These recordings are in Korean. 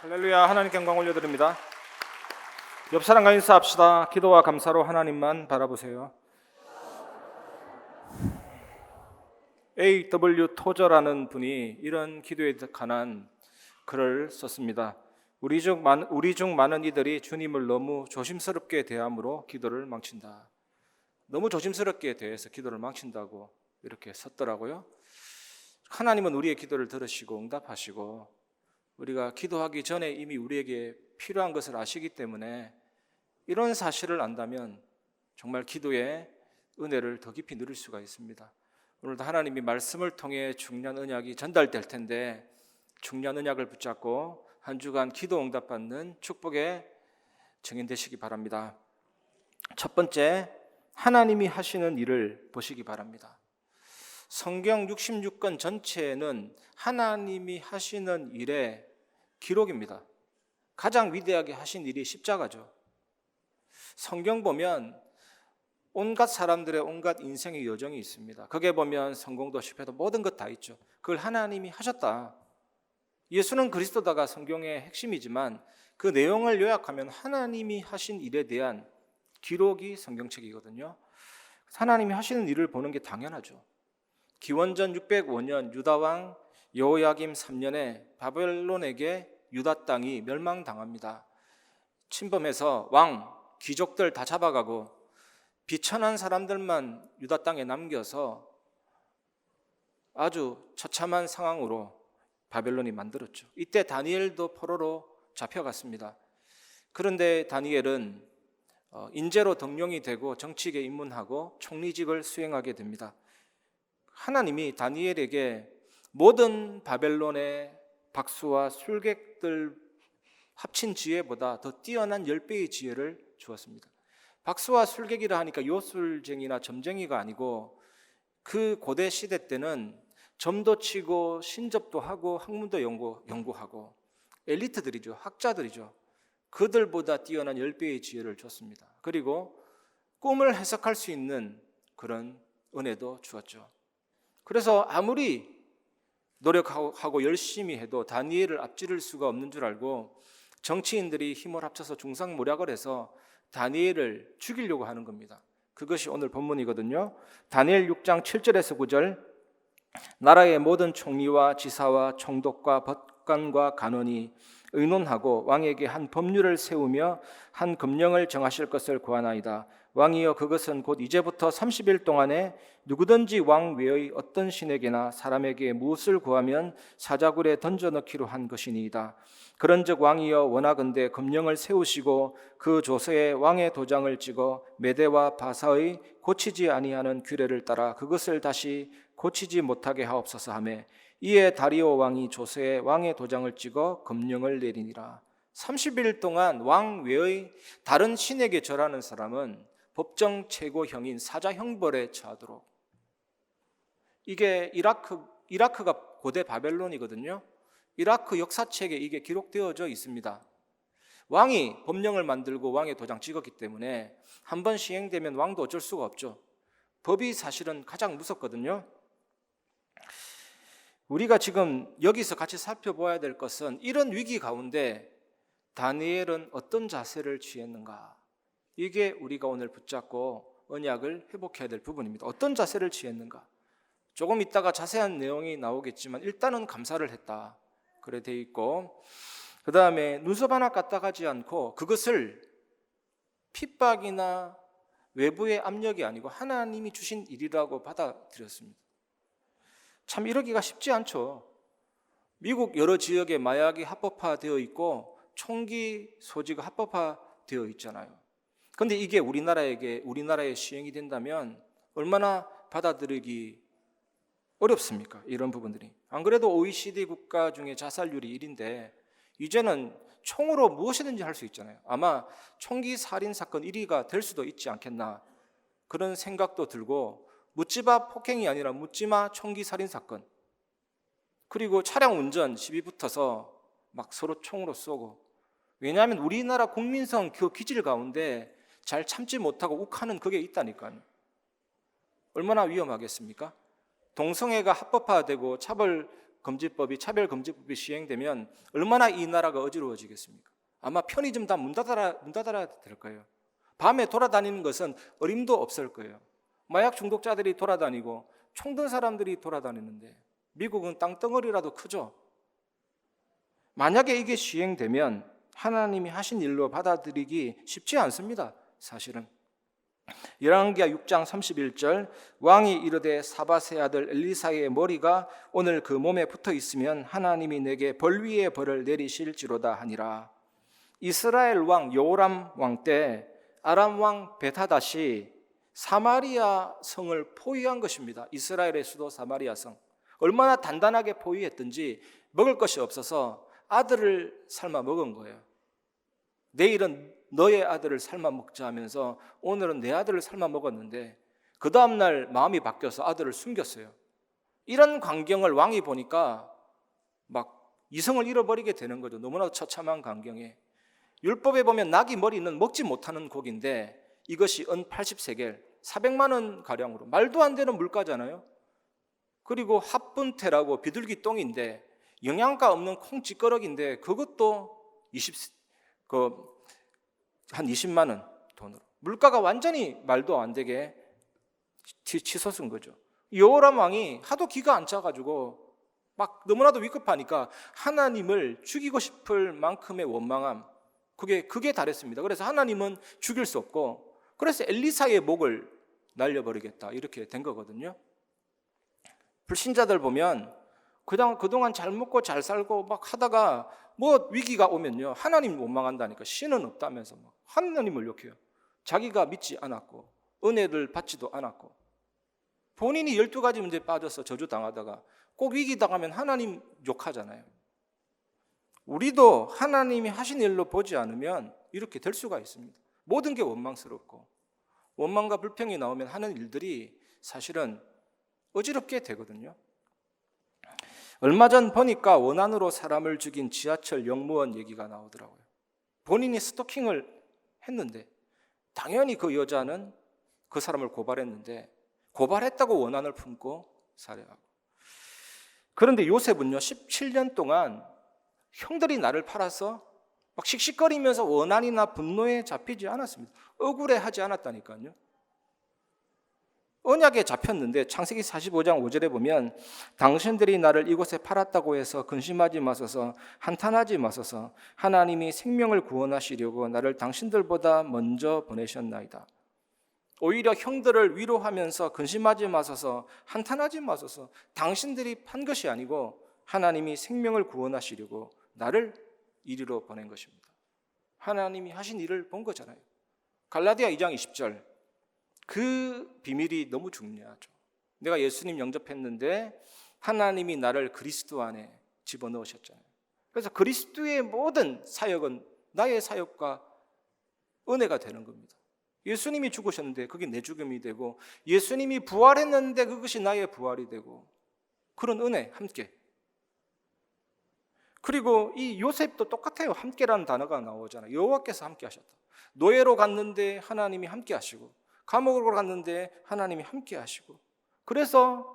할렐루야. 하나님께 영광 올려드립니다. 옆 사람과 인사합시다. 기도와 감사로 하나님만 바라보세요. A.W. 토저라는 분이 이런 기도에 관한 글을 썼습니다. 우리 중 많은 이들이 주님을 너무 조심스럽게 대함으로 기도를 망친다. 너무 조심스럽게 대해서 기도를 망친다고 이렇게 썼더라고요. 하나님은 우리의 기도를 들으시고 응답하시고 우리가 기도하기 전에 이미 우리에게 필요한 것을 아시기 때문에 이런 사실을 안다면 정말 기도의 은혜를 더 깊이 누릴 수가 있습니다. 오늘도 하나님이 말씀을 통해 중요한 언약이 전달될 텐데 중요한 언약을 붙잡고 한 주간 기도 응답받는 축복의 증인 되시기 바랍니다. 첫 번째, 하나님이 하시는 일을 보시기 바랍니다. 성경 66권 전체는 하나님이 하시는 일의 기록입니다. 가장 위대하게 하신 일이 십자가죠. 성경 보면 온갖 사람들의 온갖 인생의 여정이 있습니다. 거기에 보면 성공도 실패도 모든 것 다 있죠. 그걸 하나님이 하셨다. 예수는 그리스도다가 성경의 핵심이지만 그 내용을 요약하면 하나님이 하신 일에 대한 기록이 성경책이거든요. 하나님이 하시는 일을 보는 게 당연하죠. 기원전 605년 유다왕 여호야김 3년에 바벨론에게 유다 땅이 멸망당합니다. 침범해서 왕, 귀족들 다 잡아가고 비천한 사람들만 유다 땅에 남겨서 아주 처참한 상황으로 바벨론이 만들었죠. 이때 다니엘도 포로로 잡혀갔습니다. 그런데 다니엘은 인재로 등용이 되고 정치계에 입문하고 총리직을 수행하게 됩니다. 하나님이 다니엘에게 모든 바벨론의 박수와 술객들 합친 지혜보다 더 뛰어난 10배의 지혜를 주었습니다. 박수와 술객이라 하니까 요술쟁이나 점쟁이가 아니고 그 고대 시대 때는 점도 치고 신접도 하고 학문도 연구하고 엘리트들이죠. 학자들이죠. 그들보다 뛰어난 10배의 지혜를 줬습니다. 그리고 꿈을 해석할 수 있는 그런 은혜도 주었죠. 그래서 아무리 노력하고 열심히 해도 다니엘을 앞지를 수가 없는 줄 알고 정치인들이 힘을 합쳐서 중상모략을 해서 다니엘을 죽이려고 하는 겁니다. 그것이 오늘 본문이거든요. 다니엘 6장 7절에서 9절. 나라의 모든 총리와 지사와 총독과 법관과 간원이 의논하고 왕에게 한 법률을 세우며 한 금령을 정하실 것을 구하나이다. 왕이여, 그것은 곧 이제부터 30일 동안에 누구든지 왕 외의 어떤 신에게나 사람에게 무엇을 구하면 사자굴에 던져넣기로 한 것이니이다. 그런즉 왕이여, 원하건대 금령을 세우시고 그 조서에 왕의 도장을 찍어 메대와 바사의 고치지 아니하는 규례를 따라 그것을 다시 고치지 못하게 하옵소서 하매, 이에 다리오 왕이 조서에 왕의 도장을 찍어 금령을 내리니라. 30일 동안 왕 외의 다른 신에게 절하는 사람은 법정 최고형인 사자 형벌에 처하도록. 이게 이라크가 고대 바벨론이거든요. 이라크 역사책에 이게 기록되어져 있습니다. 왕이 법령을 만들고 왕의 도장 찍었기 때문에 한 번 시행되면 왕도 어쩔 수가 없죠. 법이 사실은 가장 무섭거든요. 우리가 지금 여기서 같이 살펴봐야 될 것은 이런 위기 가운데 다니엘은 어떤 자세를 취했는가? 이게 우리가 오늘 붙잡고 언약을 회복해야 될 부분입니다. 어떤 자세를 취했는가? 조금 있다가 자세한 내용이 나오겠지만 일단은 감사를 했다. 그래 돼 있고, 그 다음에 눈썹 하나 까딱하지 않고 그것을 핍박이나 외부의 압력이 아니고 하나님이 주신 일이라고 받아들였습니다. 참 이러기가 쉽지 않죠. 미국 여러 지역에 마약이 합법화되어 있고 총기 소지가 합법화되어 있잖아요. 그런데 이게 우리나라에 시행이 된다면 얼마나 받아들이기 어렵습니까? 이런 부분들이. 안 그래도 OECD 국가 중에 자살률이 1인데 이제는 총으로 무엇이든지 할 수 있잖아요. 아마 총기 살인 사건 1위가 될 수도 있지 않겠나, 그런 생각도 들고, 묻지마 폭행이 아니라 묻지마 총기 살인 사건, 그리고 차량 운전 시비 붙어서 막 서로 총으로 쏘고. 왜냐하면 우리나라 국민성 그 기질 가운데 잘 참지 못하고 욱하는 그게 있다니까요. 얼마나 위험하겠습니까? 동성애가 합법화되고 차별 금지법이 차별금지법이 시행되면 얼마나 이 나라가 어지러워지겠습니까? 아마 편의점 다 문 닫아야 될 거예요. 밤에 돌아다니는 것은 어림도 없을 거예요. 마약 중독자들이 돌아다니고 총든 사람들이 돌아다니는데 미국은 땅덩어리라도 크죠. 만약에 이게 시행되면 하나님이 하신 일로 받아들이기 쉽지 않습니다. 사실은 열왕기하 6장 31절 왕이 이르되 사밧의 아들 엘리사의 머리가 오늘 그 몸에 붙어 있으면 하나님이 내게 벌 위에 벌을 내리실지로다 하니라. 이스라엘 왕 여호람 왕 때 아람 왕 베타닷이 사마리아 성을 포위한 것입니다. 이스라엘의 수도 사마리아 성. 얼마나 단단하게 포위했든지 먹을 것이 없어서 아들을 삶아 먹은 거예요. 내일은 너의 아들을 삶아 먹자 하면서 오늘은 내 아들을 삶아 먹었는데 그 다음날 마음이 바뀌어서 아들을 숨겼어요. 이런 광경을 왕이 보니까 막 이성을 잃어버리게 되는 거죠. 너무나 처참한 광경에. 율법에 보면 나귀 머리는 먹지 못하는 고기인데 이것이 은 80세겔 400만 원 가량으로 말도 안 되는 물가잖아요. 그리고 합분태라고 비둘기 똥인데 영양가 없는 콩찌꺼러기인데 그것도 한 20만 원 돈으로. 물가가 완전히 말도 안 되게 치솟은 거죠. 여호람 왕이 하도 기가 안 차가지고 막 너무나도 위급하니까 하나님을 죽이고 싶을 만큼의 원망함, 그게 달했습니다. 그래서 하나님은 죽일 수 없고 그래서 엘리사의 목을 날려버리겠다 이렇게 된 거거든요. 불신자들 보면 그동안 잘 먹고 잘 살고 막 하다가 뭐 위기가 오면요 하나님 원망한다니까. 신은 없다면서 막 하나님을 욕해요. 자기가 믿지 않았고 은혜를 받지도 않았고 본인이 12가지 문제에 빠져서 저주당하다가 꼭 위기 당하면 하나님 욕하잖아요. 우리도 하나님이 하신 일로 보지 않으면 이렇게 될 수가 있습니다. 모든 게 원망스럽고 원망과 불평이 나오면 하는 일들이 사실은 어지럽게 되거든요. 얼마 전 보니까 원한으로 사람을 죽인 지하철 역무원 얘기가 나오더라고요. 본인이 스토킹을 했는데 당연히 그 여자는 그 사람을 고발했는데 고발했다고 원한을 품고 살해하고. 그런데 요셉은요 17년 동안 형들이 나를 팔아서 막 씩씩거리면서 원한이나 분노에 잡히지 않았습니다. 억울해하지 않았다니까요. 언약에 잡혔는데 창세기 45장 5절에 보면 당신들이 나를 이곳에 팔았다고 해서 근심하지 마소서 한탄하지 마소서 하나님이 생명을 구원하시려고 나를 당신들보다 먼저 보내셨나이다. 오히려 형들을 위로하면서 근심하지 마소서 한탄하지 마소서 당신들이 판 것이 아니고 하나님이 생명을 구원하시려고 나를 이리로 보낸 것입니다. 하나님이 하신 일을 본 거잖아요. 갈라디아 2장 20절 그 비밀이 너무 중요하죠. 내가 예수님 영접했는데 하나님이 나를 그리스도 안에 집어넣으셨잖아요. 그래서 그리스도의 모든 사역은 나의 사역과 은혜가 되는 겁니다. 예수님이 죽으셨는데 그게 내 죽음이 되고 예수님이 부활했는데 그것이 나의 부활이 되고 그런 은혜 함께. 그리고 이 요셉도 똑같아요. 함께라는 단어가 나오잖아요. 여호와께서 함께 하셨다. 노예로 갔는데 하나님이 함께 하시고 감옥으로 갔는데 하나님이 함께 하시고 그래서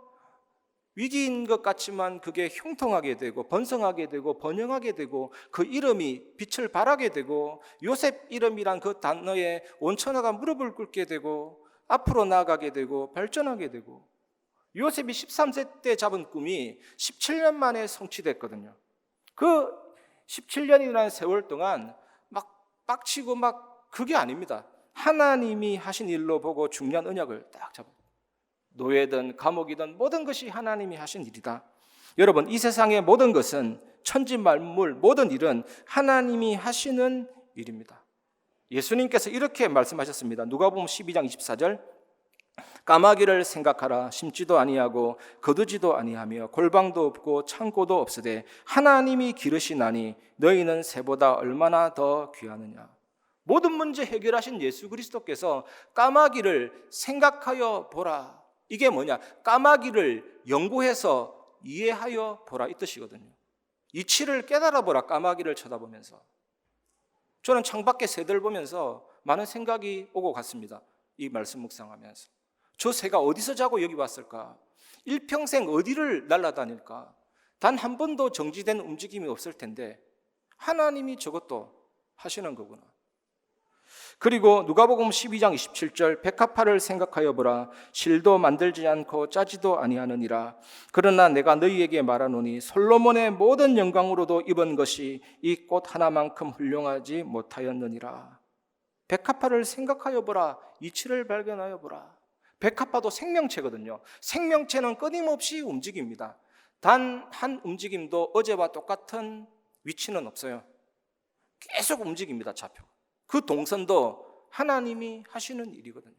위기인 것 같지만 그게 형통하게 되고 번성하게 되고 번영하게 되고 그 이름이 빛을 발하게 되고 요셉 이름이란 그 단어에 온천하가 무릎을 꿇게 되고 앞으로 나아가게 되고 발전하게 되고 요셉이 13세 때 잡은 꿈이 17년 만에 성취됐거든요. 그 17년이라는 세월 동안 막 빡치고 막 그게 아닙니다. 하나님이 하신 일로 보고 중요한 언약을 딱 잡아. 노예든 감옥이든 모든 것이 하나님이 하신 일이다. 여러분 이 세상의 모든 것은 천지 만물 모든 일은 하나님이 하시는 일입니다. 예수님께서 이렇게 말씀하셨습니다. 누가복음 12장 24절 까마귀를 생각하라. 심지도 아니하고 거두지도 아니하며 골방도 없고 창고도 없으되 하나님이 기르시나니 너희는 새보다 얼마나 더 귀하느냐. 모든 문제 해결하신 예수 그리스도께서 까마귀를 생각하여 보라. 이게 뭐냐? 까마귀를 연구해서 이해하여 보라 이 뜻이거든요. 이치를 깨달아 보라. 까마귀를 쳐다보면서. 저는 창밖에 새들 보면서 많은 생각이 오고 갔습니다. 이 말씀 묵상하면서. 저 새가 어디서 자고 여기 왔을까? 일평생 어디를 날아다닐까? 단 한 번도 정지된 움직임이 없을 텐데 하나님이 저것도 하시는 거구나. 그리고 누가복음 12장 27절 백합화를 생각하여 보라. 실도 만들지 않고 짜지도 아니하느니라. 그러나 내가 너희에게 말하노니 솔로몬의 모든 영광으로도 입은 것이 이 꽃 하나만큼 훌륭하지 못하였느니라. 백합화를 생각하여 보라. 이치를 발견하여 보라. 백합화도 생명체거든요. 생명체는 끊임없이 움직입니다. 단 한 움직임도 어제와 똑같은 위치는 없어요. 계속 움직입니다. 좌표. 그 동선도 하나님이 하시는 일이거든요.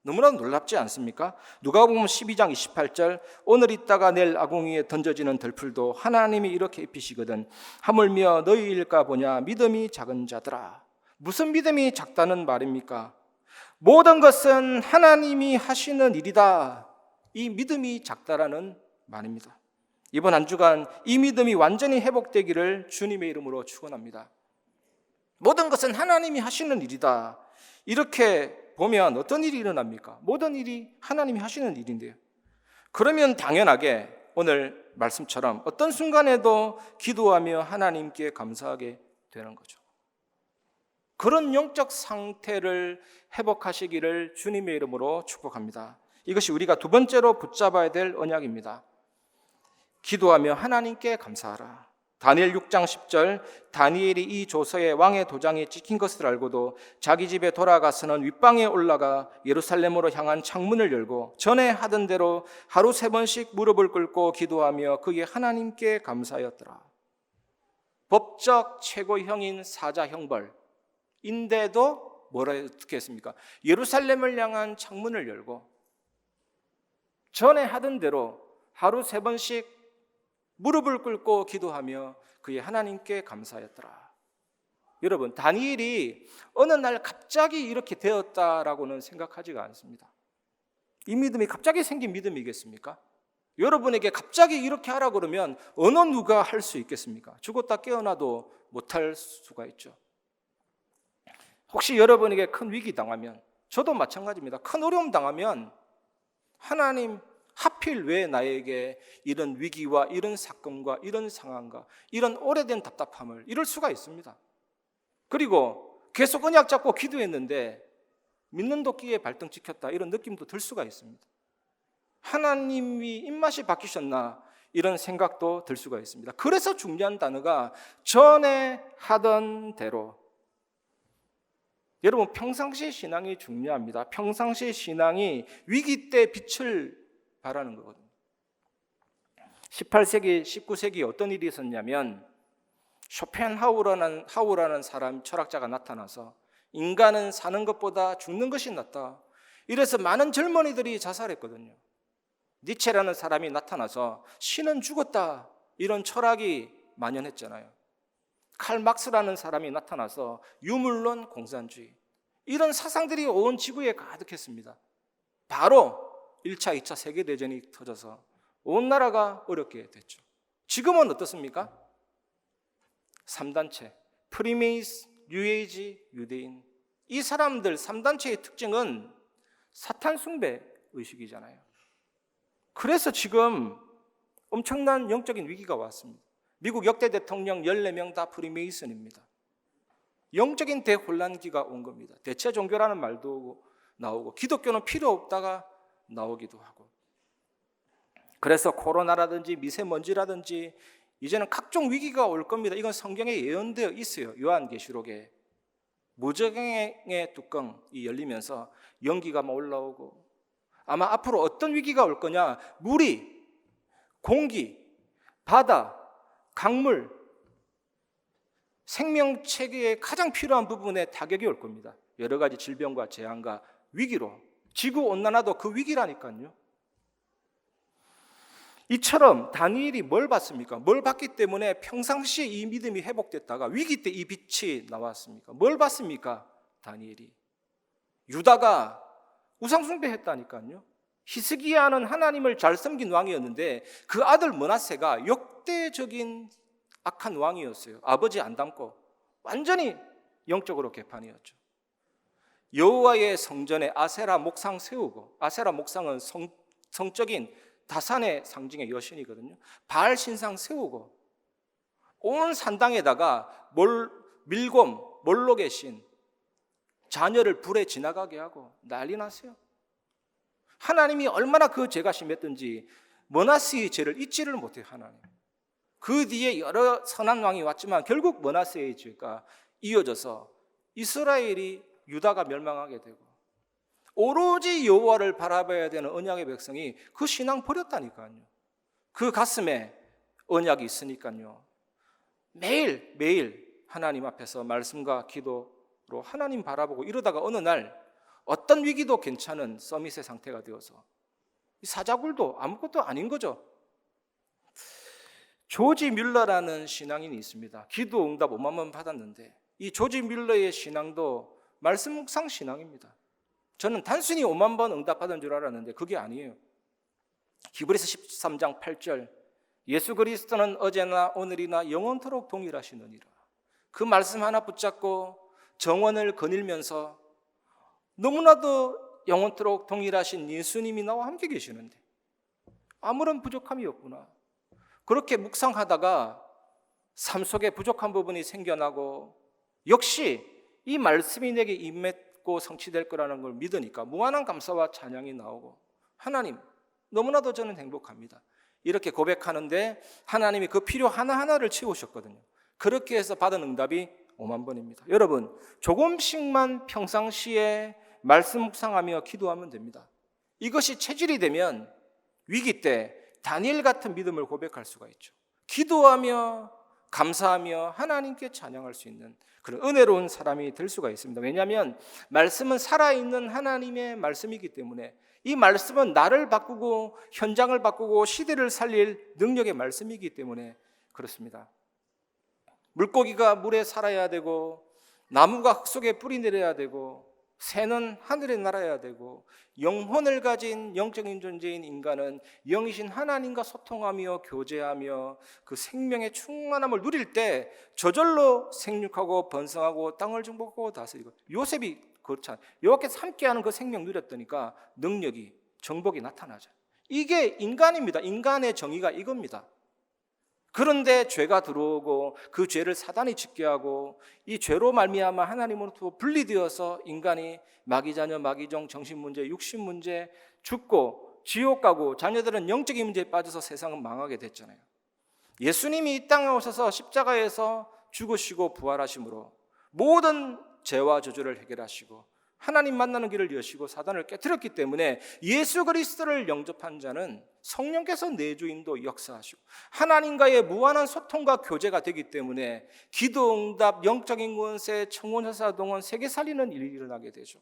너무나 놀랍지 않습니까? 누가복음 12장 28절 오늘 있다가 내일 아궁이에 던져지는 들풀도 하나님이 이렇게 입히시거든. 하물며 너희일까 보냐. 믿음이 작은 자들아. 무슨 믿음이 작다는 말입니까? 모든 것은 하나님이 하시는 일이다. 이 믿음이 작다라는 말입니다. 이번 한 주간 이 믿음이 완전히 회복되기를 주님의 이름으로 축원합니다. 모든 것은 하나님이 하시는 일이다. 이렇게 보면 어떤 일이 일어납니까? 모든 일이 하나님이 하시는 일인데요. 그러면 당연하게 오늘 말씀처럼 어떤 순간에도 기도하며 하나님께 감사하게 되는 거죠. 그런 영적 상태를 회복하시기를 주님의 이름으로 축복합니다. 이것이 우리가 두 번째로 붙잡아야 될 언약입니다. 기도하며 하나님께 감사하라. 다니엘 6장 10절 다니엘이 이 조서에 왕의 도장이 찍힌 것을 알고도 자기 집에 돌아가서는 윗방에 올라가 예루살렘으로 향한 창문을 열고 전에 하던 대로 하루 3번씩 무릎을 꿇고 기도하며 그의 하나님께 감사하였더라. 법적 최고형인 사자 형벌인데도 어떻게 했습니까? 예루살렘을 향한 창문을 열고 전에 하던 대로 하루 3번씩 무릎을 꿇고 기도하며 그의 하나님께 감사하였더라. 여러분, 다니엘이 어느 날 갑자기 이렇게 되었다라고는 생각하지가 않습니다. 이 믿음이 갑자기 생긴 믿음이겠습니까? 여러분에게 갑자기 이렇게 하라 그러면 어느 누가 할 수 있겠습니까? 죽었다 깨어나도 못할 수가 있죠. 혹시 여러분에게 큰 위기 당하면, 저도 마찬가지입니다. 큰 어려움 당하면 하나님 하필 왜 나에게 이런 위기와 이런 사건과 이런 상황과 이런 오래된 답답함을 이럴 수가 있습니다. 그리고 계속 언약 잡고 기도했는데 믿는 도끼에 발등 찍혔다 이런 느낌도 들 수가 있습니다. 하나님이 입맛이 바뀌셨나 이런 생각도 들 수가 있습니다. 그래서 중요한 단어가 전에 하던 대로. 여러분, 평상시 신앙이 중요합니다. 평상시 신앙이 위기 때 빛을 바라는 거거든요. 18세기, 19세기에 어떤 일이 있었냐면 쇼펜하우라는 사람 철학자가 나타나서 인간은 사는 것보다 죽는 것이 낫다. 이래서 많은 젊은이들이 자살했거든요. 니체라는 사람이 나타나서 신은 죽었다. 이런 철학이 만연했잖아요. 칼 막스라는 사람이 나타나서 유물론 공산주의. 이런 사상들이 온 지구에 가득했습니다. 바로 1차, 2차 세계대전이 터져서 온 나라가 어렵게 됐죠. 지금은 어떻습니까? 3단체, 프리메이스, 뉴에이지, 유대인. 이 사람들 3단체의 특징은 사탄 숭배 의식이잖아요. 그래서 지금 엄청난 영적인 위기가 왔습니다. 미국 역대 대통령 14명 다 프리메이슨입니다. 영적인 대혼란기가 온 겁니다. 대체 종교라는 말도 나오고 기독교는 필요 없다가 나오기도 하고. 그래서 코로나라든지 미세먼지라든지 이제는 각종 위기가 올 겁니다. 이건 성경에 예언되어 있어요. 요한계시록에 무적행의 뚜껑이 열리면서 연기가 막 올라오고, 아마 앞으로 어떤 위기가 올 거냐, 물이, 공기, 바다, 강물, 생명체계의 가장 필요한 부분에 타격이 올 겁니다. 여러 가지 질병과 재앙과 위기로. 지구온난화도 그 위기라니까요. 이처럼 다니엘이 뭘 봤습니까? 뭘 봤기 때문에 평상시에 이 믿음이 회복됐다가 위기 때 이 빛이 나왔습니까? 뭘 봤습니까? 다니엘이. 유다가 우상숭배했다니까요. 히스기야는 하나님을 잘 섬긴 왕이었는데 그 아들 므낫세가 역대적인 악한 왕이었어요. 아버지 안 닮고 완전히 영적으로 개판이었죠. 여호와의 성전에 아세라 목상 세우고, 아세라 목상은 성적인 다산의 상징의 여신이거든요. 바알 신상 세우고 온 산당에다가 밀곰, 몰록의 신, 자녀를 불에 지나가게 하고 난리 났어요. 하나님이 얼마나 그 죄가 심했던지 머나스의 죄를 잊지를 못해요. 하나님. 그 뒤에 여러 선한 왕이 왔지만 결국 머나스의 죄가 이어져서 이스라엘이 유다가 멸망하게 되고 오로지 여호와를 바라봐야 되는 언약의 백성이 그 신앙 버렸다니까요. 그 가슴에 언약이 있으니까요. 매일 하나님 앞에서 말씀과 기도로 하나님 바라보고 이러다가 어느 날 어떤 위기도 괜찮은 서밋의 상태가 되어서 이 사자굴도 아무것도 아닌 거죠. 조지 뮬러라는 신앙인이 있습니다. 기도 응답 5만 번 받았는데 이 조지 뮬러의 신앙도 말씀 묵상 신앙입니다. 저는 단순히 5만 번 응답받은 줄 알았는데 그게 아니에요. 히브리서 13장 8절 예수 그리스도는 어제나 오늘이나 영원토록 동일하시느니라. 그 말씀 하나 붙잡고 정원을 거닐면서 너무나도 영원토록 동일하신 예수님이 나와 함께 계시는데 아무런 부족함이 없구나. 그렇게 묵상하다가 삶 속에 부족한 부분이 생겨나고 역시 이 말씀이 내게 임했고 성취될 거라는 걸 믿으니까 무한한 감사와 찬양이 나오고 하나님 너무나도 저는 행복합니다. 이렇게 고백하는데 하나님이 그 필요 하나하나를 채우셨거든요. 그렇게 해서 받은 응답이 5만 번입니다. 여러분 조금씩만 평상시에 말씀 묵상하며 기도하면 됩니다. 이것이 체질이 되면 위기 때 다니엘 같은 믿음을 고백할 수가 있죠. 기도하며 감사하며 하나님께 찬양할 수 있는 그런 은혜로운 사람이 될 수가 있습니다. 왜냐하면 말씀은 살아있는 하나님의 말씀이기 때문에 이 말씀은 나를 바꾸고 현장을 바꾸고 시대를 살릴 능력의 말씀이기 때문에 그렇습니다. 물고기가 물에 살아야 되고 나무가 흙 속에 뿌리 내려야 되고 새는 하늘에 날아야 되고 영혼을 가진 영적인 존재인 인간은 영이신 하나님과 소통하며 교제하며 그 생명의 충만함을 누릴 때 저절로 생육하고 번성하고 땅을 정복하고 다스리고 요셉이 그렇잖아요. 여호와께서 함께하는 그 생명 누렸더니까 능력이 정복이 나타나죠. 이게 인간입니다. 인간의 정의가 이겁니다. 그런데 죄가 들어오고 그 죄를 사단이 짓게 하고 이 죄로 말미암아 하나님으로부터 분리되어서 인간이 마귀자녀, 마귀종, 정신문제, 육신문제 죽고 지옥 가고 자녀들은 영적인 문제에 빠져서 세상은 망하게 됐잖아요. 예수님이 이 땅에 오셔서 십자가에서 죽으시고 부활하심으로 모든 죄와 저주를 해결하시고 하나님 만나는 길을 여시고 사단을 깨뜨렸기 때문에 예수 그리스도를 영접한 자는 성령께서 내주인도 역사하시고 하나님과의 무한한 소통과 교제가 되기 때문에 기도 응답, 영적인 권세, 청혼회사 동원 세계 살리는 일이 일어나게 되죠.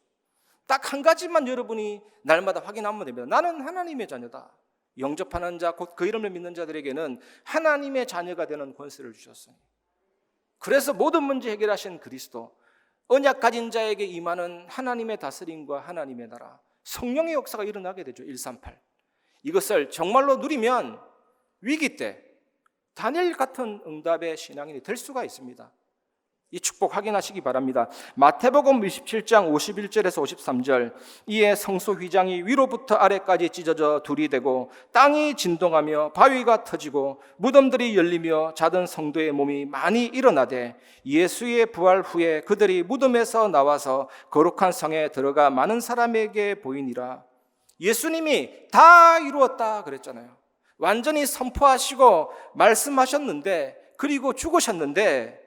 딱 한 가지만 여러분이 날마다 확인하면 됩니다. 나는 하나님의 자녀다. 영접하는 자, 곧 그 이름을 믿는 자들에게는 하나님의 자녀가 되는 권세를 주셨으니 그래서 모든 문제 해결하신 그리스도 언약 가진 자에게 임하는 하나님의 다스림과 하나님의 나라 성령의 역사가 일어나게 되죠. 138 이것을 정말로 누리면 위기 때 다니엘 같은 응답의 신앙인이 될 수가 있습니다. 이 축복 확인하시기 바랍니다. 마태복음 27장 51절에서 53절 이에 성소 휘장이 위로부터 아래까지 찢어져 둘이 되고 땅이 진동하며 바위가 터지고 무덤들이 열리며 자던 성도의 몸이 많이 일어나되 예수의 부활 후에 그들이 무덤에서 나와서 거룩한 성에 들어가 많은 사람에게 보이니라. 예수님이 다 이루었다 그랬잖아요. 완전히 선포하시고 말씀하셨는데 그리고 죽으셨는데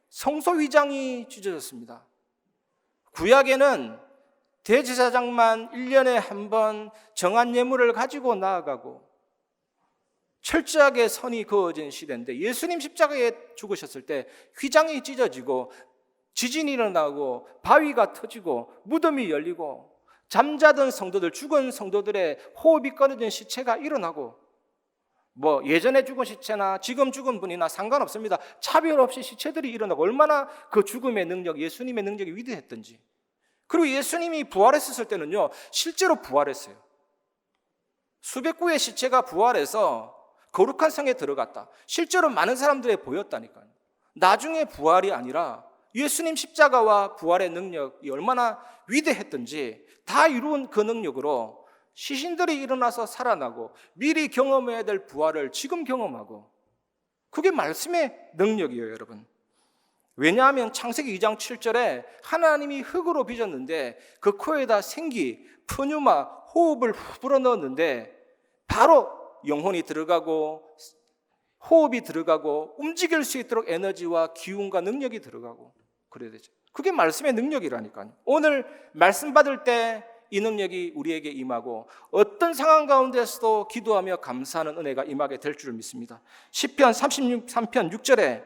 성소 휘장이 찢어졌습니다. 구약에는 대제사장만 1년에 한 번 정한 예물을 가지고 나아가고 철저하게 선이 그어진 시대인데 예수님 십자가에 죽으셨을 때 휘장이 찢어지고 지진이 일어나고 바위가 터지고 무덤이 열리고 잠자던 성도들, 죽은 성도들의 호흡이 끊어진 시체가 일어나고 뭐 예전에 죽은 시체나 지금 죽은 분이나 상관없습니다. 차별 없이 시체들이 일어나고 얼마나 그 죽음의 능력, 예수님의 능력이 위대했던지. 그리고 예수님이 부활했을 때는요 실제로 부활했어요. 수백 구의 시체가 부활해서 거룩한 성에 들어갔다. 실제로 많은 사람들에 보였다니까요. 나중에 부활이 아니라 예수님 십자가와 부활의 능력이 얼마나 위대했던지 다 이룬 그 능력으로 시신들이 일어나서 살아나고 미리 경험해야 될 부활을 지금 경험하고, 그게 말씀의 능력이에요, 여러분. 왜냐하면 창세기 2장 7절에 하나님이 흙으로 빚었는데 그 코에다 생기, 푸뉴마, 호흡을 불어넣었는데 바로 영혼이 들어가고 호흡이 들어가고 움직일 수 있도록 에너지와 기운과 능력이 들어가고 그래야 되죠. 그게 말씀의 능력이라니까요. 오늘 말씀 받을 때 이 능력이 우리에게 임하고 어떤 상황 가운데서도 기도하며 감사하는 은혜가 임하게 될 줄 믿습니다. 시편 33편 6절에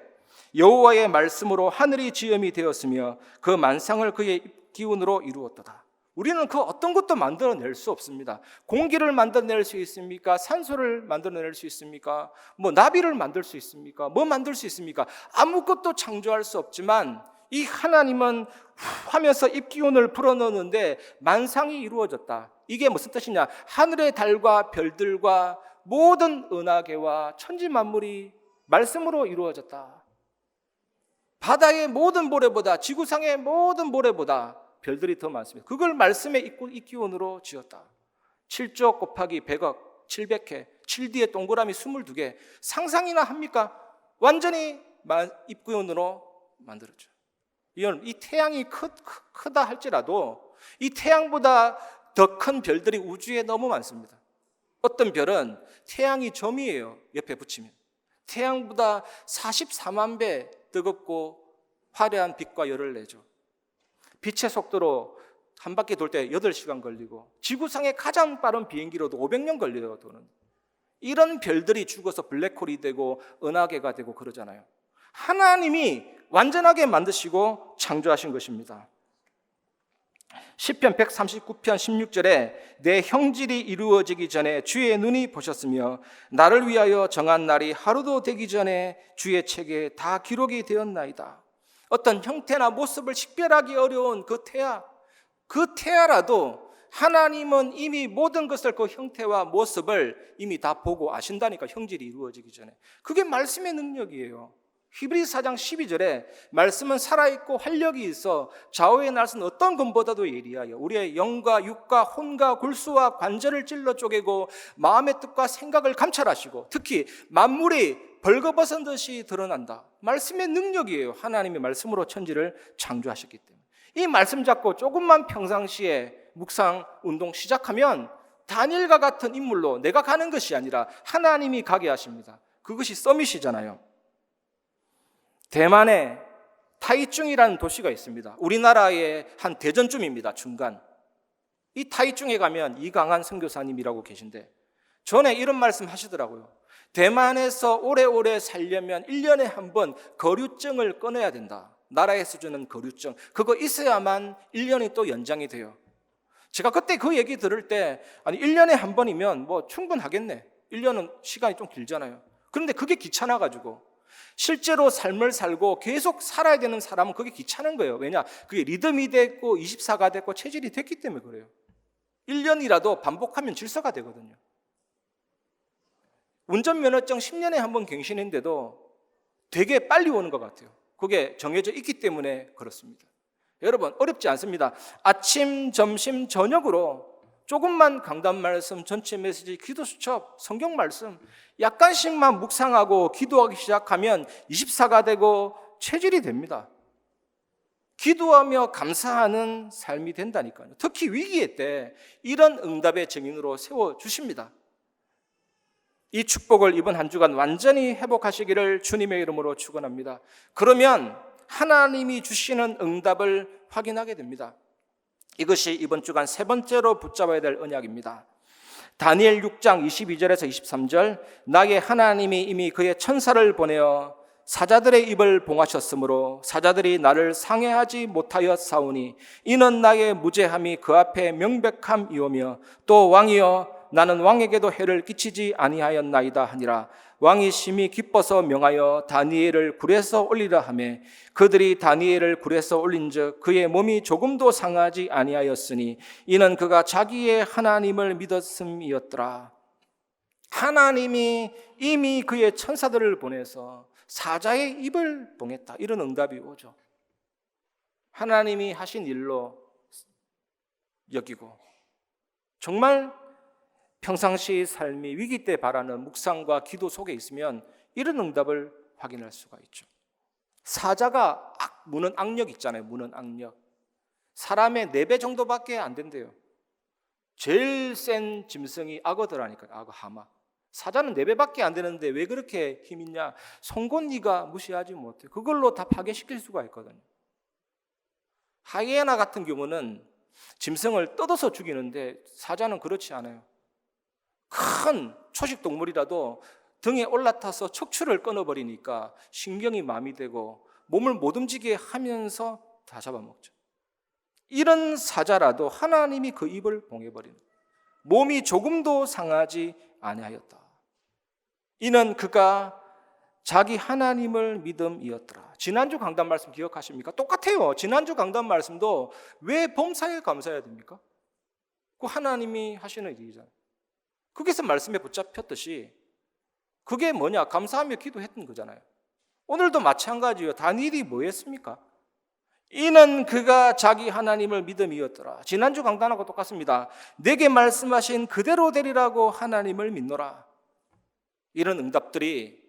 여호와의 말씀으로 하늘이 지음이 되었으며 그 만상을 그의 기운으로 이루었도다. 우리는 그 어떤 것도 만들어낼 수 없습니다. 공기를 만들어낼 수 있습니까? 산소를 만들어낼 수 있습니까? 나비를 만들 수 있습니까? 만들 수 있습니까? 아무것도 창조할 수 없지만 이 하나님은 하면서 입기운을 불어넣는데 만상이 이루어졌다. 이게 무슨 뜻이냐? 하늘의 달과 별들과 모든 은하계와 천지 만물이 말씀으로 이루어졌다. 바다의 모든 모래보다, 지구상의 모든 모래보다 별들이 더 많습니다. 그걸 말씀의 입기운으로 지었다. 7조 곱하기 100억, 700회, 7D의 동그라미 22개. 상상이나 합니까? 완전히 입기운으로 만들었죠. 이 태양이 크다 할지라도 이 태양보다 더 큰 별들이 우주에 너무 많습니다. 어떤 별은 태양이 점이에요. 옆에 붙이면 태양보다 44만 배 뜨겁고 화려한 빛과 열을 내죠. 빛의 속도로 한 바퀴 돌 때 8시간 걸리고 지구상의 가장 빠른 비행기로도 500년 걸려요. 도는. 이런 별들이 죽어서 블랙홀이 되고 은하계가 되고 그러잖아요. 하나님이 완전하게 만드시고 창조하신 것입니다. 시편 139편 16절에 내 형질이 이루어지기 전에 주의 눈이 보셨으며 나를 위하여 정한 날이 하루도 되기 전에 주의 책에 다 기록이 되었나이다. 어떤 형태나 모습을 식별하기 어려운 그 태아라도 하나님은 이미 모든 것을 그 형태와 모습을 이미 다 보고 아신다니까. 형질이 이루어지기 전에. 그게 말씀의 능력이에요. 히브리서 4장 12절에 말씀은 살아있고 활력이 있어 좌우의 날선 어떤 검보다도 예리하여 우리의 영과 육과 혼과 골수와 관절을 찔러 쪼개고 마음의 뜻과 생각을 감찰하시고 특히 만물이 벌거벗은 듯이 드러난다. 말씀의 능력이에요. 하나님이 말씀으로 천지를 창조하셨기 때문에. 이 말씀 잡고 조금만 평상시에 묵상 운동 시작하면 다니엘과 같은 인물로 내가 가는 것이 아니라 하나님이 가게 하십니다. 그것이 서밋이잖아요. 대만에 타이중이라는 도시가 있습니다. 우리나라의 한 대전쯤입니다. 중간. 이 타이중에 가면 이강한 선교사님이라고 계신데 전에 이런 말씀 하시더라고요. 대만에서 오래오래 살려면 1년에 한 번 거류증을 꺼내야 된다. 나라에서 주는 거류증. 그거 있어야만 1년이 또 연장이 돼요. 제가 그때 그 얘기 들을 때 1년에 한 번이면 충분하겠네. 1년은 시간이 좀 길잖아요. 그런데 그게 귀찮아가지고 실제로 삶을 살고 계속 살아야 되는 사람은 그게 귀찮은 거예요. 왜냐? 그게 리듬이 됐고 24가 됐고 체질이 됐기 때문에 그래요. 1년이라도 반복하면 질서가 되거든요. 운전면허증 10년에 한 번 갱신했는데도 되게 빨리 오는 것 같아요. 그게 정해져 있기 때문에 그렇습니다. 여러분, 어렵지 않습니다. 아침, 점심, 저녁으로 조금만 강단 말씀, 전체 메시지, 기도 수첩, 성경 말씀 약간씩만 묵상하고 기도하기 시작하면 24가 되고 체질이 됩니다. 기도하며 감사하는 삶이 된다니까요. 특히 위기의 때 이런 응답의 증인으로 세워주십니다. 이 축복을 이번 한 주간 완전히 회복하시기를 주님의 이름으로 축원합니다. 그러면 하나님이 주시는 응답을 확인하게 됩니다. 이것이 이번 주간 세 번째로 붙잡아야 될 언약입니다. 다니엘 6장 22절에서 23절 나의 하나님이 이미 그의 천사를 보내어 사자들의 입을 봉하셨으므로 사자들이 나를 상해하지 못하였사오니 이는 나의 무죄함이 그 앞에 명백함이오며 또 왕이여 나는 왕에게도 해를 끼치지 아니하였나이다 하니라. 왕이 심히 기뻐서 명하여 다니엘을 굴에서 올리라 하매 그들이 다니엘을 굴에서 올린즉 그의 몸이 조금도 상하지 아니하였으니 이는 그가 자기의 하나님을 믿었음이었더라. 하나님이 이미 그의 천사들을 보내서 사자의 입을 봉했다. 이런 응답이 오죠. 하나님이 하신 일로 여기고 정말 평상시 삶이 위기 때 바라는 묵상과 기도 속에 있으면 이런 응답을 확인할 수가 있죠. 사자가 무는 악력 있잖아요. 무는 악력. 사람의 4배 정도밖에 안 된대요. 제일 센 짐승이 악어더라니까요. 악어, 하마. 사자는 4배밖에 안 되는데 왜 그렇게 힘 있냐? 송곳니가 무시하지 못해. 그걸로 다 파괴시킬 수가 있거든요. 하이에나 같은 경우는 짐승을 뜯어서 죽이는데 사자는 그렇지 않아요. 큰 초식 동물이라도 등에 올라타서 척추를 끊어버리니까 신경이 마비되고 몸을 못 움직이게 하면서 다 잡아먹죠. 이런 사자라도 하나님이 그 입을 봉해버리는, 몸이 조금도 상하지 아니하였다. 이는 그가 자기 하나님을 믿음이었더라. 지난주 강단 말씀 기억하십니까? 똑같아요. 지난주 강단 말씀도 왜 범사에 감사해야 됩니까? 그 하나님이 하시는 일이잖아요. 거기서 말씀에 붙잡혔듯이 그게 뭐냐? 감사하며 기도했던 거잖아요. 오늘도 마찬가지예요. 다니엘이 뭐 했습니까? 이는 그가 자기 하나님을 믿음이었더라. 지난주 강단하고 똑같습니다. 내게 말씀하신 그대로 되리라고 하나님을 믿노라. 이런 응답들이,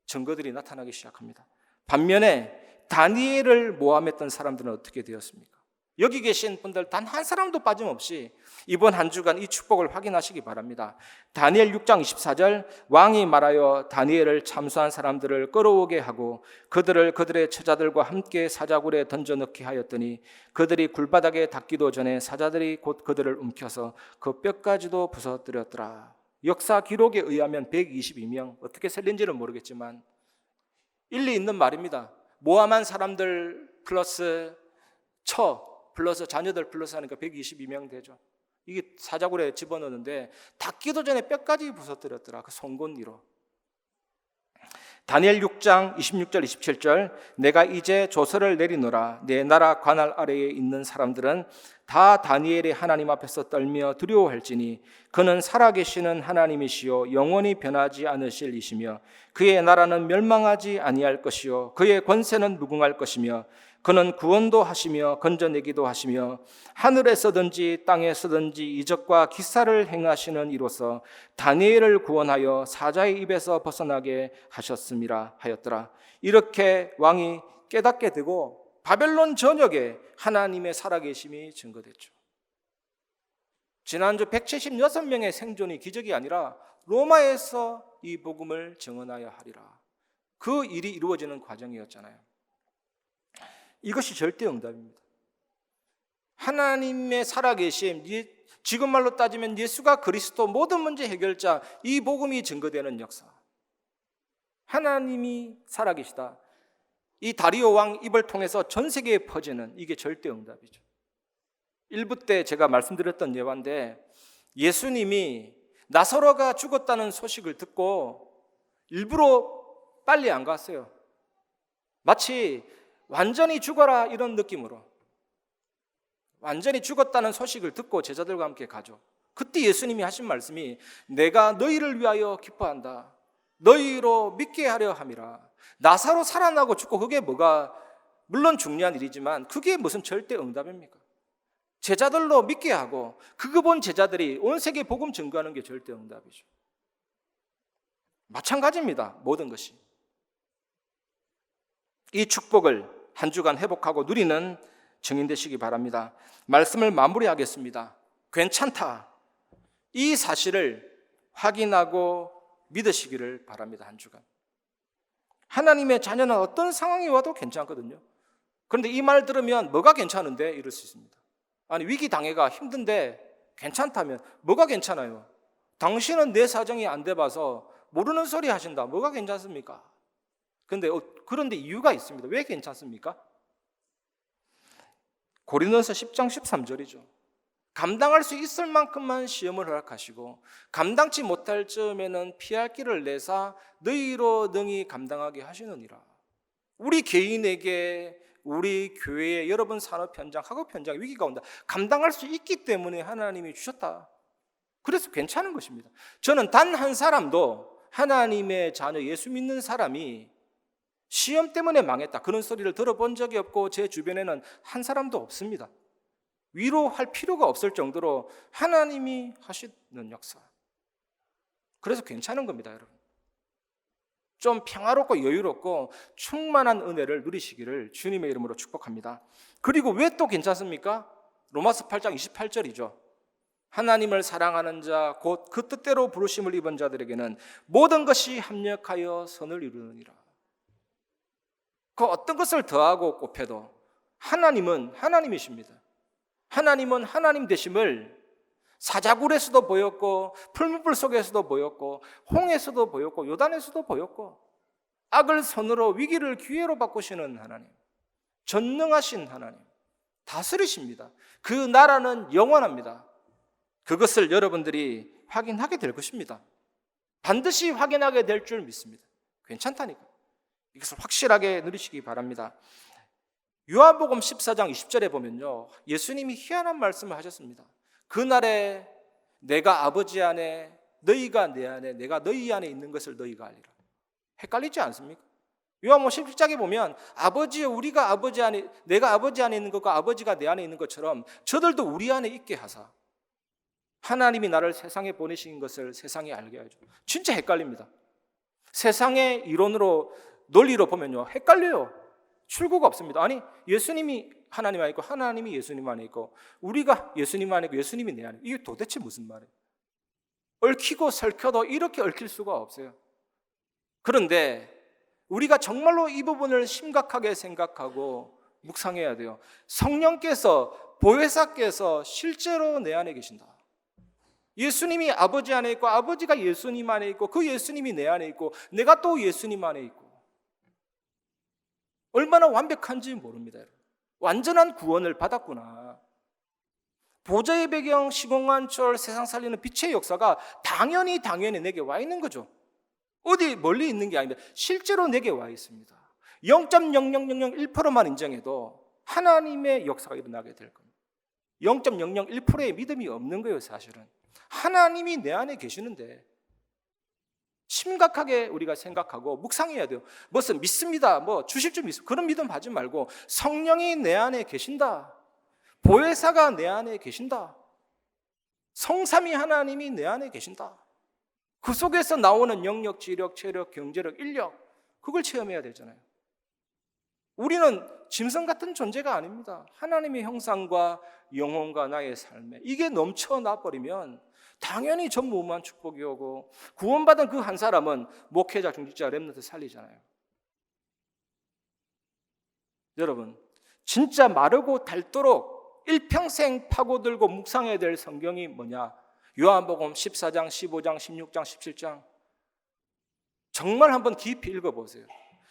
증거들이 나타나기 시작합니다. 반면에 다니엘을 모함했던 사람들은 어떻게 되었습니까? 여기 계신 분들 단 한 사람도 빠짐없이 이번 한 주간 이 축복을 확인하시기 바랍니다. 다니엘 6장 24절, 왕이 말하여 다니엘을 참수한 사람들을 끌어오게 하고 그들을 그들의 처자들과 함께 사자굴에 던져넣게 하였더니 그들이 굴바닥에 닿기도 전에 사자들이 곧 그들을 움켜서 그 뼈까지도 부서뜨렸더라. 역사 기록에 의하면 122명, 어떻게 셀린지는 모르겠지만 일리 있는 말입니다. 모함한 사람들 플러스 플러스 자녀들 플러스 하니까 122명 되죠. 이게 사자굴에 집어넣는데 닿기도 전에 뼈까지 부서뜨렸더라. 그 송곳니로. 다니엘 6장 26절 27절, 내가 이제 조서를 내리노라. 내 나라 관할 아래에 있는 사람들은 다 다니엘의 하나님 앞에서 떨며 두려워할지니 그는 살아계시는 하나님이시요 영원히 변하지 않으실 이시며 그의 나라는 멸망하지 아니할 것이요 그의 권세는 무궁할 것이며 그는 구원도 하시며 건져내기도 하시며 하늘에서든지 땅에서든지 이적과 기사를 행하시는 이로서 다니엘을 구원하여 사자의 입에서 벗어나게 하셨음이라 하였더라. 이렇게 왕이 깨닫게 되고 바벨론 전역에 하나님의 살아계심이 증거됐죠. 지난주 176명의 생존이 기적이 아니라 로마에서 이 복음을 증언하여 하리라. 그 일이 이루어지는 과정이었잖아요. 이것이 절대 응답입니다. 하나님의 살아계심, 지금 말로 따지면 예수가 그리스도 모든 문제 해결자, 이 복음이 증거되는 역사. 하나님이 살아계시다. 이 다리오 왕 입을 통해서 전 세계에 퍼지는, 이게 절대 응답이죠. 1부 때 제가 말씀드렸던 예화인데 예수님이 나사로가 죽었다는 소식을 듣고 일부러 빨리 안 갔어요. 마치 완전히 죽어라 이런 느낌으로, 완전히 죽었다는 소식을 듣고 제자들과 함께 가죠. 그때 예수님이 하신 말씀이 내가 너희를 위하여 기뻐한다. 너희로 믿게 하려 함이라. 나사로 살아나고 죽고 그게 뭐가, 물론 중요한 일이지만 그게 무슨 절대 응답입니까? 제자들로 믿게 하고 그거 본 제자들이 온 세계 복음 증거하는 게 절대 응답이죠. 마찬가지입니다. 모든 것이. 이 축복을 한 주간 회복하고 누리는 증인 되시기 바랍니다. 말씀을 마무리하겠습니다. 괜찮다. 이 사실을 확인하고 믿으시기를 바랍니다. 한 주간. 하나님의 자녀는 어떤 상황이 와도 괜찮거든요. 그런데 이 말 들으면 뭐가 괜찮은데? 이럴 수 있습니다. 아니, 위기 당해가 힘든데 괜찮다면 뭐가 괜찮아요? 당신은 내 사정이 안 돼봐서 모르는 소리 하신다. 뭐가 괜찮습니까? 그런데 이유가 있습니다. 왜 괜찮습니까? 고린도서 10장 13절이죠. 감당할 수 있을 만큼만 시험을 허락하시고 감당치 못할 즈음에는 피할 길을 내사 너희로 능히 감당하게 하시느니라. 우리 개인에게, 우리 교회에, 여러분 산업 현장, 학업 현장 위기가 온다. 감당할 수 있기 때문에 하나님이 주셨다. 그래서 괜찮은 것입니다. 저는 단 한 사람도, 하나님의 자녀 예수 믿는 사람이 시험 때문에 망했다, 그런 소리를 들어본 적이 없고 제 주변에는 한 사람도 없습니다. 위로할 필요가 없을 정도로 하나님이 하시는 역사. 그래서 괜찮은 겁니다, 여러분. 좀 평화롭고 여유롭고 충만한 은혜를 누리시기를 주님의 이름으로 축복합니다. 그리고 왜 또 괜찮습니까? 로마서 8장 28절이죠. 하나님을 사랑하는 자 곧 그 뜻대로 부르심을 입은 자들에게는 모든 것이 합력하여 선을 이루느니라. 그 어떤 것을 더하고 곱해도 하나님은 하나님이십니다. 하나님은 하나님 되심을 사자굴에서도 보였고 풀무불 속에서도 보였고 홍해에서도 보였고 요단에서도 보였고 악을 선으로 위기를 기회로 바꾸시는 하나님, 전능하신 하나님, 다스리십니다. 그 나라는 영원합니다. 그것을 여러분들이 확인하게 될 것입니다. 반드시 확인하게 될 줄 믿습니다. 괜찮다니까. 이것을 확실하게 누리시기 바랍니다. 요한복음 14장 20절에 보면요, 예수님이 희한한 말씀을 하셨습니다. 그날에 내가 아버지 안에, 너희가 내 안에, 내가 너희 안에 있는 것을 너희가 알리라. 헷갈리지 않습니까? 요한복음 17장에 보면 아버지여, 우리가 아버지 안에, 내가 아버지 안에 있는 것과 아버지가 내 안에 있는 것처럼 저들도 우리 안에 있게 하사 하나님이 나를 세상에 보내신 것을 세상에 알게 하죠. 진짜 헷갈립니다. 세상의 이론으로, 논리로 보면요, 헷갈려요. 출구가 없습니다. 아니, 예수님이 하나님 안에 있고 하나님이 예수님 안에 있고 우리가 예수님 안에 있고 예수님이 내 안에 있고, 이게 도대체 무슨 말이에요? 얽히고 설켜도 이렇게 얽힐 수가 없어요. 그런데 우리가 정말로 이 부분을 심각하게 생각하고 묵상해야 돼요. 성령께서, 보혜사께서 실제로 내 안에 계신다. 예수님이 아버지 안에 있고 아버지가 예수님 안에 있고 그 예수님이 내 안에 있고 내가 또 예수님 안에 있고, 얼마나 완벽한지 모릅니다. 완전한 구원을 받았구나. 보좌의 배경, 시공간철, 세상 살리는 빛의 역사가 당연히 내게 와 있는 거죠. 어디 멀리 있는 게 아닙니다. 실제로 내게 와 있습니다. 0.00001%만 인정해도 하나님의 역사가 일어나게 될 겁니다. 0.001%의 믿음이 없는 거예요, 사실은. 하나님이 내 안에 계시는데 심각하게 우리가 생각하고 묵상해야 돼요. 무슨 믿습니다, 뭐 주실 줄 믿습니다, 그런 믿음 하지 말고 성령이 내 안에 계신다, 보혜사가 내 안에 계신다, 성삼위 하나님이 내 안에 계신다, 그 속에서 나오는 영역, 지력, 체력, 경제력, 인력, 그걸 체험해야 되잖아요. 우리는 짐승 같은 존재가 아닙니다. 하나님의 형상과 영혼과 나의 삶에 이게 넘쳐나 버리면 당연히 전무후무한 축복이 오고 구원받은 그 한 사람은 목회자, 중직자, 렘넌트 살리잖아요. 여러분, 진짜 마르고 닳도록 일평생 파고들고 묵상해야 될 성경이 뭐냐? 요한복음 14장, 15장, 16장, 17장 정말 한번 깊이 읽어보세요.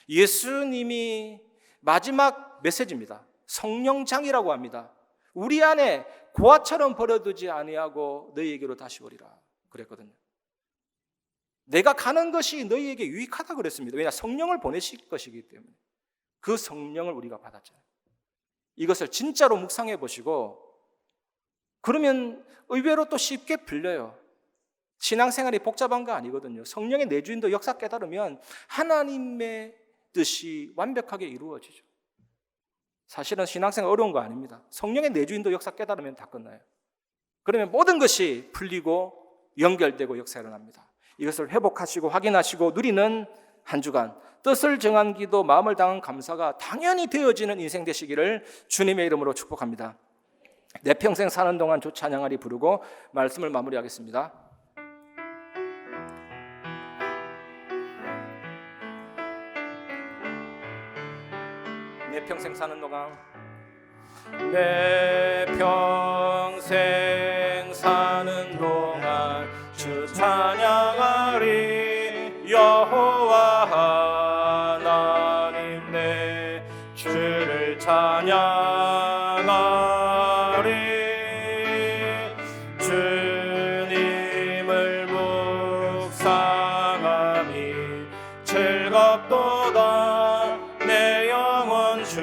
예수님이 마지막 메시지입니다. 성령장이라고 합니다. 우리 안에 고아처럼 버려두지 아니하고 너희에게로 다시 오리라 그랬거든요. 내가 가는 것이 너희에게 유익하다 그랬습니다. 왜냐? 성령을 보내실 것이기 때문에. 그 성령을 우리가 받았잖아요. 이것을 진짜로 묵상해 보시고, 그러면 의외로 또 쉽게 풀려요. 신앙생활이 복잡한 거 아니거든요. 성령의 내주인도 역사 깨달으면 하나님의 뜻이 완벽하게 이루어지죠. 사실은 신앙생활 어려운 거 아닙니다. 성령의 내주인도 역사 깨달으면 다 끝나요. 그러면 모든 것이 풀리고 연결되고 역사가 일어납니다. 이것을 회복하시고 확인하시고 누리는 한 주간, 뜻을 정한 기도, 마음을 당한 감사가 당연히 되어지는 인생 되시기를 주님의 이름으로 축복합니다. 내 평생 사는 동안 주 찬양하리 부르고 말씀을 마무리하겠습니다. 내 평생 사는 동안, 내 평생 사는 동안 주 찬양하리. 여호와 하나님 내 주를 찬양하리. 주님을 묵상하니 즐겁도다. 내 영혼 주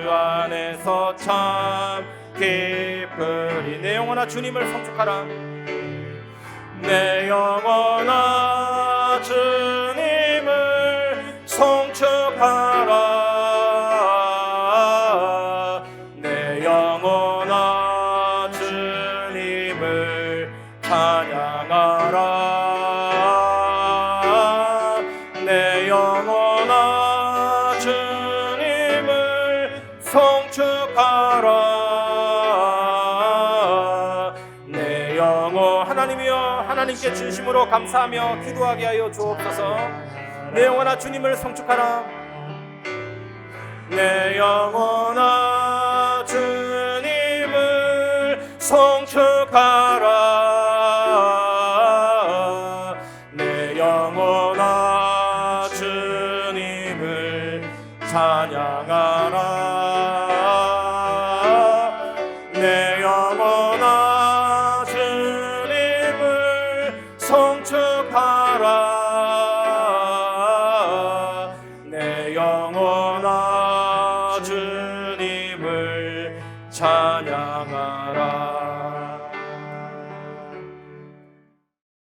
안에서 참 기쁘리. 내 영혼아 주님을 송축하라. 내 영혼아 주님을 송축하라. 내 영혼아 주님을 찬양하라. 송축하라. 내 영혼 하나님이여 하나님께 진심으로 감사하며 기도하게 하여 주옵소서. 내 영혼아 주님을 송축하라. 내 영혼아 주님을 송축하라. 내 영혼아 주님을 찬양하라.